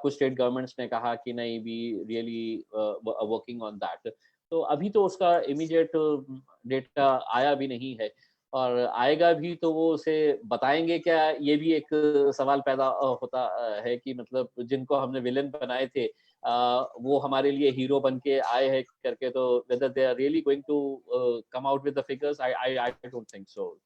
कुछ state governments ने कहा कि नहीं, we really working on that. तो अभी तो उसका इमीडिएट डेटा आया भी नहीं है, और आएगा भी तो वो उसे बताएंगे क्या, ये भी एक सवाल पैदा होता है कि मतलब जिनको हमने विलेन बनाए थे वो हमारे लिए हीरो बन के आए हैं करके, तो whether they are really going to come out with the figures, I don't think so.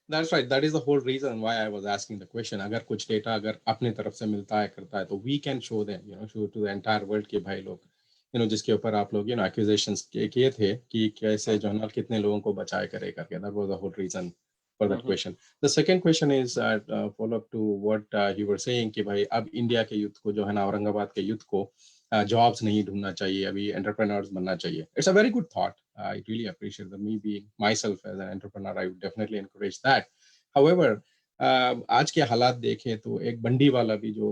That's right. That is the whole reason why I was asking the question. अगर कुछ डेटा अगर अपने तरफ से मिलता है करता है तो we can show them, show to the entire world कि भाई लोग, जिसके ऊपर आप लोग accusations किए थे कि कैसे जर्नल कितने लोगों को बचाए करे करके. That was the whole reason for that question. The second question is follow up to what you were saying कि भाई अब इंडिया के यूथ को जो है ना, औरंगाबाद के यूथ को जॉब्स नहीं ढूंढना चाहिए, अभी एंटरप्रेन्योर्स बनना चाहिए. It's a very good thought. I really appreciate that. Me being myself as an entrepreneur, I would definitely encourage that. However, आज के हालात देखें तो एक बंडी वाला भी जो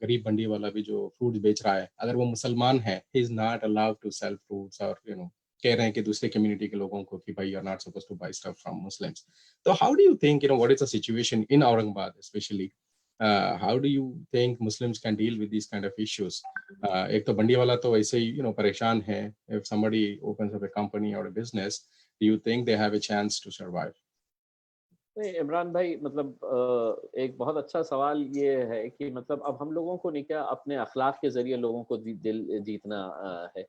गरीब बंडी वाला भी जो फ्रूट्स बेच रहा है, अगर वो मुसलमान है, he is not allowed to sell fruits, और कह रहे हैं कि दूसरे कम्युनिटी के लोगों को कि भाई you are not supposed to buy stuff from Muslims. So how do you think, what is the situation in Aurangabad especially? How do you think Muslims can deal with these kind of issues? एक तो बंडी वाला तो वैसे ही परेशान है. If somebody opens up a company or a business, do you think they have a chance to survive? नहीं इमरान भाई, मतलब एक बहुत अच्छा सवाल ये है कि मतलब अब हम लोगों को नहीं क्या अपने अखलाक के जरिए लोगों को दिल जीतना है।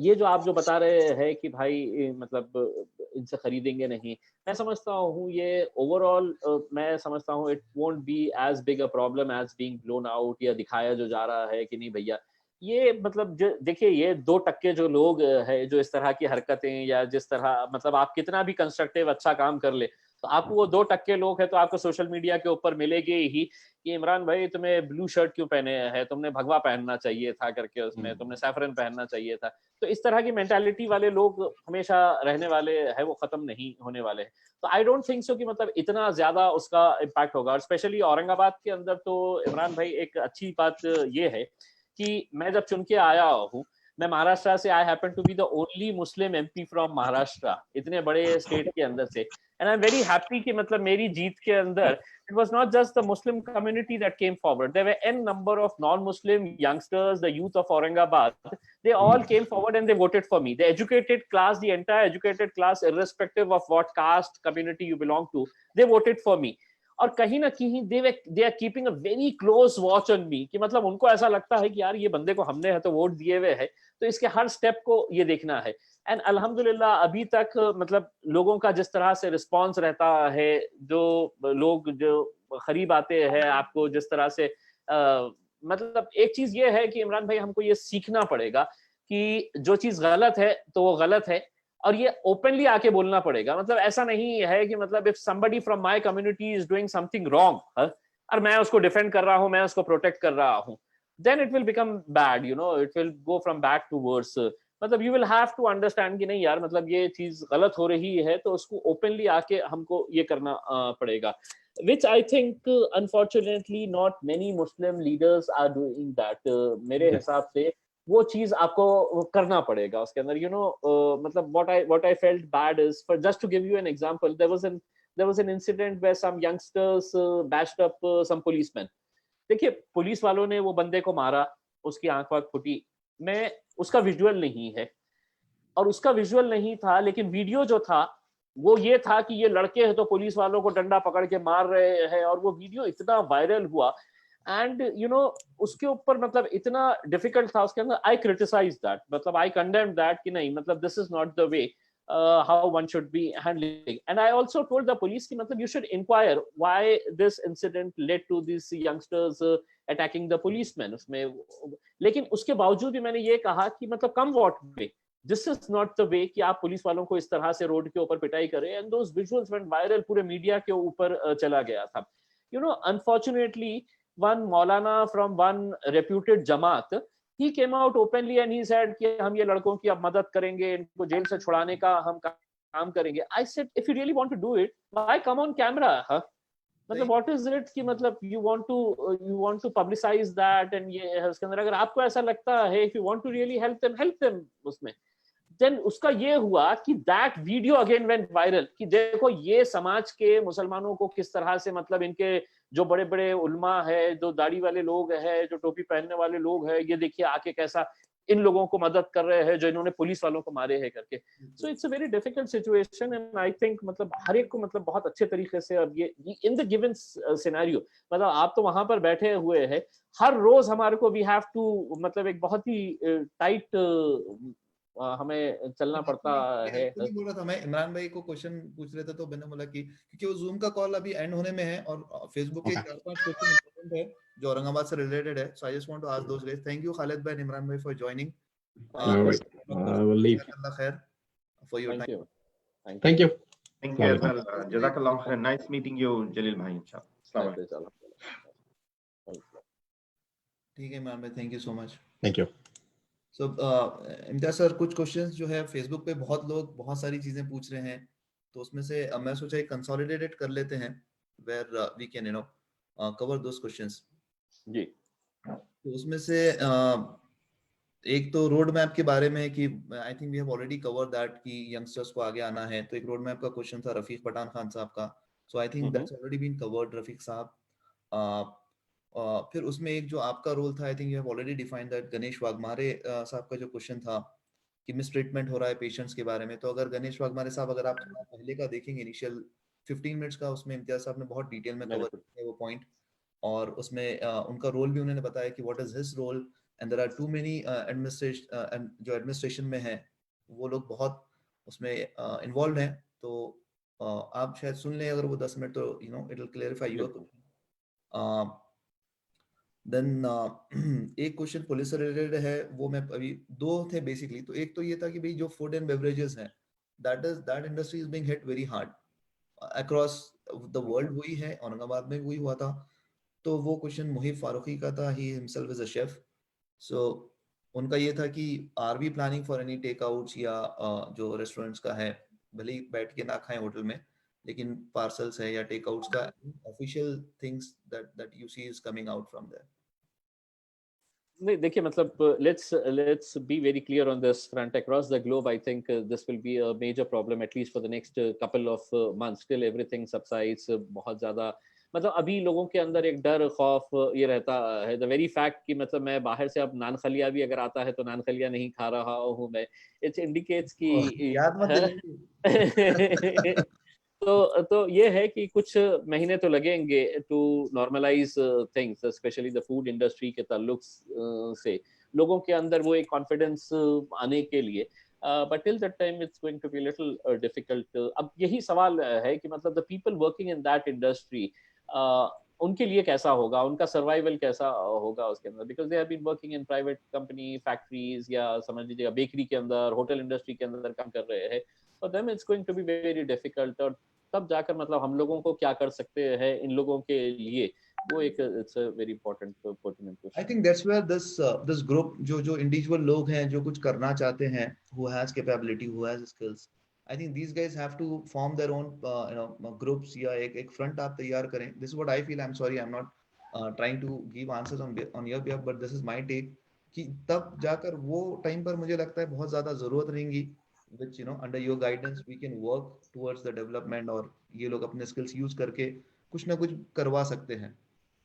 ये जो आप जो बता रहे हैं कि भाई मतलब इनसे खरीदेंगे नहीं, मैं समझता हूँ ये ओवरऑल, मैं समझता हूँ it won't be as big a problem as being blown out, या दिखाया जो जा रहा है कि नहीं भैया ये मतलब जो देखिए ये 2% जो लोग है जो इस तरह की हरकतें, या जिस तरह मतलब आप कितना भी कंस्ट्रक्टिव अच्छा काम कर ले तो आपको वो 2% लोग हैं तो आपको सोशल मीडिया के ऊपर मिलेगी ही कि इमरान भाई तुम्हें ब्लू शर्ट क्यों पहने हैं, तुमने भगवा पहनना चाहिए था करके, उसमें तुमने सैफरन पहनना चाहिए था। तो इस तरह की मेंटालिटी वाले लोग हमेशा रहने वाले हैं, वो खत्म नहीं होने वाले हैं। तो आई डोंट थिंक सो कि मतलब इतना ज्यादा उसका इम्पैक्ट होगा। और स्पेशली औरंगाबाद के अंदर तो इमरान भाई एक अच्छी बात ये है कि मैं जब चुन के आया हूँ, मैं महाराष्ट्र से, I happen to be the only Muslim MP from Maharashtra, इतने बड़े स्टेट के अंदर से। And I am very happy कि मतलब मेरी जीत के अंदर it was not just the Muslim community that came forward. There were n number of non-Muslim youngsters, the youth of Aurangabad. They all came forward and they voted for me. The educated class, the entire educated class, irrespective of what caste community you belong to, they voted for me. और कहीं ना कहीं they are keeping a very close watch on me कि मतलब उनको ऐसा लगता है कि यार ये बंदे को हमने है तो वोट दिए हुए है, तो इसके हर स्टेप को ये देखना है। एंड अल्हम्दुलिल्लाह अभी तक मतलब लोगों का जिस तरह से रिस्पांस रहता है, जो लोग जो करीब आते हैं आपको जिस तरह से मतलब एक चीज ये है कि इमरान भाई हमको ये सीखना पड़ेगा कि जो चीज गलत है तो वो गलत है, और ये ओपनली आके बोलना पड़ेगा। मतलब ऐसा नहीं है कि मतलब if somebody from my community is doing something wrong और मैं उसको डिफेंड कर रहा हूँ, मैं उसको प्रोटेक्ट कर रहा हूँ, then it will become bad, it will go from bad to worse. मतलब you will have to understand कि नहीं यार मतलब ये चीज गलत हो रही है, तो उसको ओपनली आके हमको ये करना पड़ेगा, which I think unfortunately not many Muslim leaders are doing that। मेरे हिसाब से वो चीज आपको करना पड़ेगा उसके अंदर, मतलब what I felt bad is, for just to give you an example, there was an incident where some youngsters bashed up some policemen। देखिए पुलिस वालों ने वो बंदे को मारा, उसकी आंख वाख फूटी, मैं उसका विजुअल नहीं है और उसका विजुअल नहीं था, लेकिन वीडियो जो था वो ये था कि ये लड़के हैं तो पुलिस वालों को डंडा पकड़ के मार रहे हैं, और वो वीडियो इतना वायरल हुआ। एंड उसके ऊपर मतलब इतना डिफिकल्ट था उसके अंदर, आई क्रिटिसाइज दैट, मतलब आई कंडेम दैट कि नहीं मतलब this is not the way how one should be handling। And I also told the police कि मतलब you should inquire why this incident led to these youngsters attacking the policemen उसमें। लेकिन उसके बावजूद भी मैंने ये कहा कि मतलब कम वॉट पे, this is not the way कि आप पुलिस वालों को इस तरह से रोड के ऊपर पिटाई करें। And those visuals went viral, पूरे मीडिया के ऊपर चला गया था। Unfortunately one Maulana from one reputed Jamaat, he came out openly and he said कि हम ये लड़कों की अब मदद करेंगे, इनको जेल से छुड़ाने का हम काम करेंगे। I said if you really want to do it, why come on camera? मतलब what is it कि मतलब you want to publicize that, and ये है उसके अंदर। अगर आपको ऐसा लगता है if you want to really help them उसमें, देन उसका ये हुआ कि that video again went viral कि देखो ये समाज के मुसलमानों को किस तरह से मतलब इनके जो बड़े बड़े उल्मा है, जो दाढ़ी वाले लोग हैं, जो टोपी पहनने वाले लोग हैं, ये देखिए आके कैसा इन लोगों को मदद कर रहे हैं जो इन्होंने पुलिस वालों को मारे हैं करके। So it's a very difficult situation and I think मतलब हर एक को मतलब बहुत अच्छे तरीके से अब ये इन द गिवन सिनेरियो मतलब आप तो वहां पर बैठे हुए हैं, हर रोज हमारे को वी हैव टू मतलब एक बहुत ही टाइट हमें चलना पड़ता है। एक्चुअली बोल रहा था मैं, इमरान भाई को क्वेश्चन पूछ रहे थे तो मैंने बोला कि क्योंकि वो जूम का कॉल अभी एंड होने में है और फेसबुक के 4-5 क्वेश्चन इंपॉर्टेंट है जो औरंगाबाद से रिलेटेड है, so I just want to ask those guys. Thank you Khalid भाई, इमरान भाई for joining. All right. I will leave. अल्लाह खैर for your Thank time. you. Thank you. Thank you as well. Jazakallah khair. Nice meeting you, Jalil bhai. Inshallah. Assalamu alaikum. ठीक है इमरान भाई, thank you so much. Thank you. So Imtiaz sir, कुछ questions जो है Facebook पे बहुत लोग बहुत सारी चीजें पूछ रहे हैं, तो उसमें से मैं सोचा एक कंसोलिडेटेड कर लेते हैं where we can you know cover those questions ji. तो उसमें से एक तो रोड मैप के बारे में कि I think we have already cover that कि यंगस्टर्स को आगे आना है, तो एक रोड मैप का क्वेश्चन था रफीक पठान खान साहब का, so I think that's already been covered Rafiq साहब। फिर उसमें एक जो आपका रोल था, I think you have already defined that. Ganesh Waghmare साहब का जो क्वेश्चन था कि मिसट्रीटमेंट हो रहा है पेशेंट्स के बारे में, तो अगर गणेश वाघमारे साहब अगर आप थोड़ा पहले का देखेंगे इनिशियल 15 मिनट्स का, उसमें इम्तियाज साहब ने बहुत डिटेल में कवर किया वो पॉइंट, और उसमें उनका रोल भी उन्होंने बताया कि what is his role and there are too many administration जो एडमिनिस्ट्रेशन में है वो लोग बहुत उसमें इन्वॉल्व हैं। तो आप शायद सुन लें अगर वो 10 मिनट, तो you know it will clarify your question. Then एक क्वेश्चन पुलिस से रिलेटेड है, वो मैं अभी दो थे बेसिकली। तो एक तो ये था कि भाई जो फूड एंड बेवरेजेस हैं, that industry is being hit very hard across the world, वही है औरंगाबाद में वही हुआ था। तो वो क्वेश्चन मुहिब फारूकी का था, he himself is a chef. So उनका ये था कि are we planning for any takeouts या जो रेस्टोरेंट्स का है, भले ही बैठ के ना खाएं होटल में, लेकिन पार्सल्स है या टेक आउट्स का official things that you see is coming out from there. नहीं देखिए मतलब let's be very clear on this front across the globe. I think this will be a major problem at least for the next couple of months till everything subsides. बहुत ज्यादा मतलब अभी लोगों के अंदर एक डर खौफ ये रहता है, द वेरी फैक्ट कि मतलब मैं बाहर से अब नान खलिया भी अगर आता है तो नान खलिया नहीं खा रहा हूँ मैं, इट्स इंडिकेट्स कि याद मत दिलाइए। तो ये है कि कुछ महीने तो लगेंगे to normalise things, specially the food industry के ताल्लुक से लोगों के अंदर वो एक कॉन्फिडेंस आने के लिए, but till that time it's going to be little difficult. अब यही सवाल है कि मतलब the people working in that industry उनके लिए कैसा होगा, उनका सर्वाइवल कैसा होगा उसके अंदर, because they have been working in private company, factories या समझ लीजिएगा बेकरी के अंदर, होटल इंडस्ट्री के अंदर काम कर रहे हैं, for them it's going to be very difficult. और तब जाकर मतलब हम लोगों को क्या कर सकते हैं इन लोगों के लिए, वो एक it's a very important pertinent question. I think that's where this group जो इंडिविजुअल लोग हैं जो कुछ करना चाहते हैं, who has capability, who has skills, I think these guys have to form their own you know groups या एक फ्रंट आप तैयार करें। This is what I feel. I am sorry, I am not trying to give answers on your behalf, but this is my take कि तब जाकर वो time पर मुझे लगता है बहुत ज्यादा जरूरत रहेगी, which you know under your guidance we can work towards the development, और ये लोग अपने स्किल्स यूज करके कुछ ना कुछ करवा सकते हैं।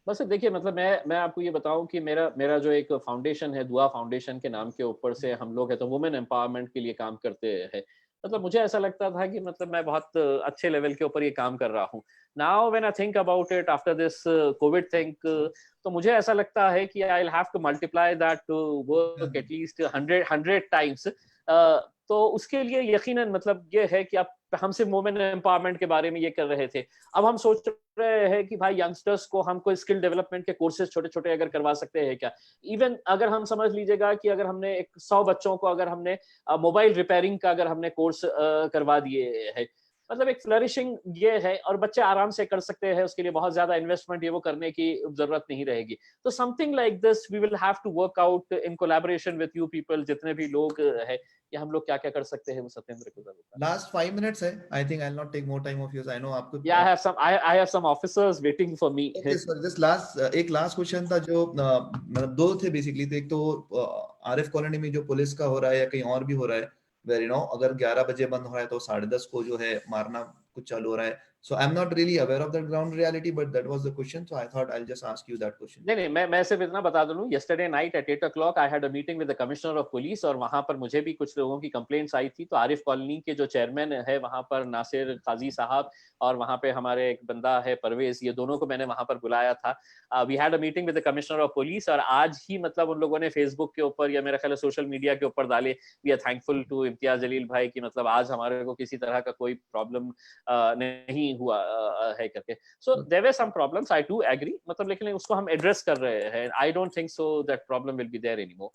बस देखिए मतलब मैं आपको ये बताऊं कि मेरा जो एक फाउंडेशन है, दुआ फाउंडेशन के नाम के ऊपर से हम लोग है तो वुमेन एम्पावरमेंट के लिए काम करते हैं। मतलब मुझे ऐसा लगता था कि मतलब मैं बहुत अच्छे लेवल के ऊपर ये काम कर रहा हूँ। Now when I think about it after this Covid thing, तो मुझे ऐसा लगता है कि I will have to multiply that work at least 100 times. तो उसके लिए यकीनन मतलब ये है कि आप हम सिर्फ वुमेन एम्पावरमेंट के बारे में ये कर रहे थे, अब हम सोच रहे हैं कि भाई यंगस्टर्स को हम कोई स्किल डेवलपमेंट के कोर्सेज छोटे छोटे अगर करवा सकते हैं क्या। इवन अगर हम समझ लीजिएगा कि अगर हमने 100 बच्चों को अगर हमने मोबाइल रिपेयरिंग का अगर हमने कोर्स करवा दिए है, मतलब एक फ्लरिशिंग ये है और बच्चे आराम से कर सकते हैं, उसके लिए बहुत ज्यादा इन्वेस्टमेंट ये वो करने की जरूरत नहीं रहेगी। तो something like this we will have to work out in collaboration with you people, जितने भी लोग है, या हम लोग क्या क्या कर सकते हैं वो सत्येंद्र को जरूर। लास्ट 5 मिनट्स है, I think I will not take more time of yours, I know आपको I have some officers waiting for me. Okay sir, just एक लास्ट क्वेश्चन था जो मतलब दो थे बेसिकली। तो एक तो आरिफ कॉलोनी में जो पुलिस का हो रहा है या कहीं और भी हो रहा है, वेर यू नो अगर 11 बजे बंद हो रहा है तो 10:30 को जो है मारना कुछ चालू हो रहा है. So I'm not really aware of the ground reality, but that was the question. So I thought I'll just ask you that question. नहीं, मैं सिर्फ इतना बता दूं, yesterday night at 8 o'clock I had a meeting with the commissioner of police और वहां पर मुझे भी कुछ लोगों की कंप्लेंट्स आई थी. तो आरिफ कॉलोनी के जो चेयरमैन है वहां पर नासिर काजी साहब और वहां पे हमारे एक बंदा है परवेज, ये दोनों को मैंने वहां पर बुलाया था. We had a meeting with the commissioner of police और आज ही मतलब उन लोगों ने फेसबुक के ऊपर या मेरा ख्याल है सोशल मीडिया के ऊपर डाले, we are thankful to Imtiaz Jaleel भाई कि मतलब आज हमारे को किसी तरह का कोई प्रॉब्लम नहीं हुआ है करके. So there were some problems, I do agree, मतलब लेकिन उसको हम एड्रेस कर रहे हैं. I don't think so that problem will be there anymore.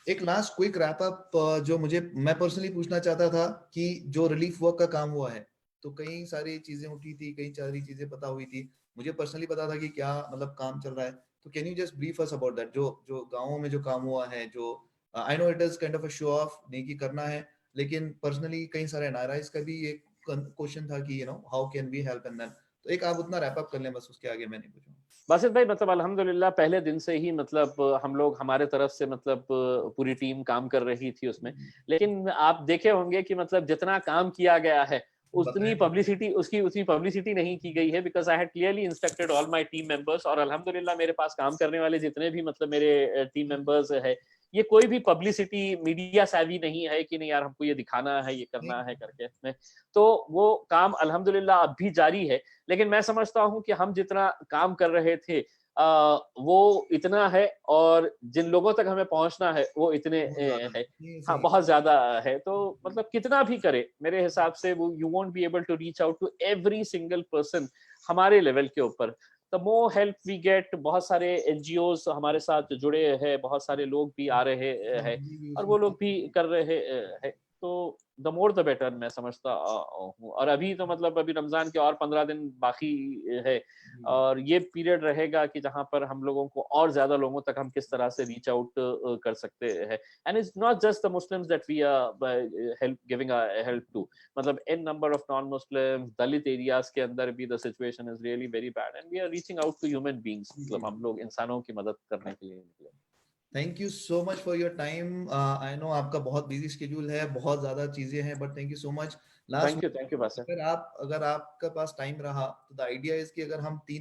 एक लास्ट क्विक रैप अप जो मैं पर्सनली पूछना चाहता था कि जो रिलीफ वर्क का काम हुआ है तो कई सारी चीजें उठी थी, कई सारी चीजें पता हुई थी, मुझे पर्सनली पता था कि क्या मतलब काम चल रहा है. तो can you just brief us about that, जो गांवों में जो काम हुआ है, जो I know it is kind of a show off, नहीं कि करना है, लेकिन पर्सनली कई सारे एनआरआईज का भी एक क्वेश्चन था कि you know how can we help and then. तो एक आप उतना रैप अप कर लें, बस उसके आगे मैं नहीं पूछूंगा. बासित भाई मतलब अल्हम्दुलिल्लाह पहले दिन से ही मतलब हम लोग हमारे तरफ से मतलब पूरी टीम काम कर रही थी उसमें. लेकिन आप देखे होंगे कि मतलब जितना काम किया गया है उतनी पब्लिसिटी नहीं की गई है, because I had clearly instructed all my team members. और अल्हम्दुलिल्लाह मेरे पास काम करने वाले जितने भी मतलब मेरे टीम मेंबर्स है, ये कोई भी पब्लिसिटी मीडिया सेवी नहीं है कि नहीं यार हमको ये दिखाना है, ये करना है करके. तो वो काम अल्हम्दुलिल्लाह अब भी जारी है. लेकिन मैं समझता हूं कि हम जितना काम कर रहे थे वो इतना है और जिन लोगों तक हमें पहुंचना है वो इतने है. हाँ, बहुत ज्यादा है. तो मतलब कितना भी करे मेरे हिसाब से वो you won't be able to reach out to every single person हमारे लेवल के ऊपर. The more help we get, बहुत सारे एनजीओज हमारे साथ जुड़े हैं, बहुत सारे लोग भी आ रहे हैं और वो लोग भी कर रहे हैं. तो द मोर द बेटर मैं समझता हूँ. और अभी तो मतलब अभी रमजान के और 15 दिन बाकी है और ये पीरियड रहेगा कि जहां पर हम लोगों को और ज्यादा लोगों तक हम किस तरह से रीच आउट कर सकते हैं. And it's not just the Muslims that we are help giving help to, मतलब in number of non Muslims Dalit areas के अंदर भी the situation is really very bad and we are reaching out to human beings. मतलब हम लोग इंसानों की मदद करने के लिए निकले. Thank you so much for your time. I know आपका बहुत बिजी शेड्यूल है, बहुत ज्यादा चीजें हैं, but thank you so much. Last thank you Basit. अगर आपके पास टाइम रहा तो द आइडिया इज कि अगर हम 3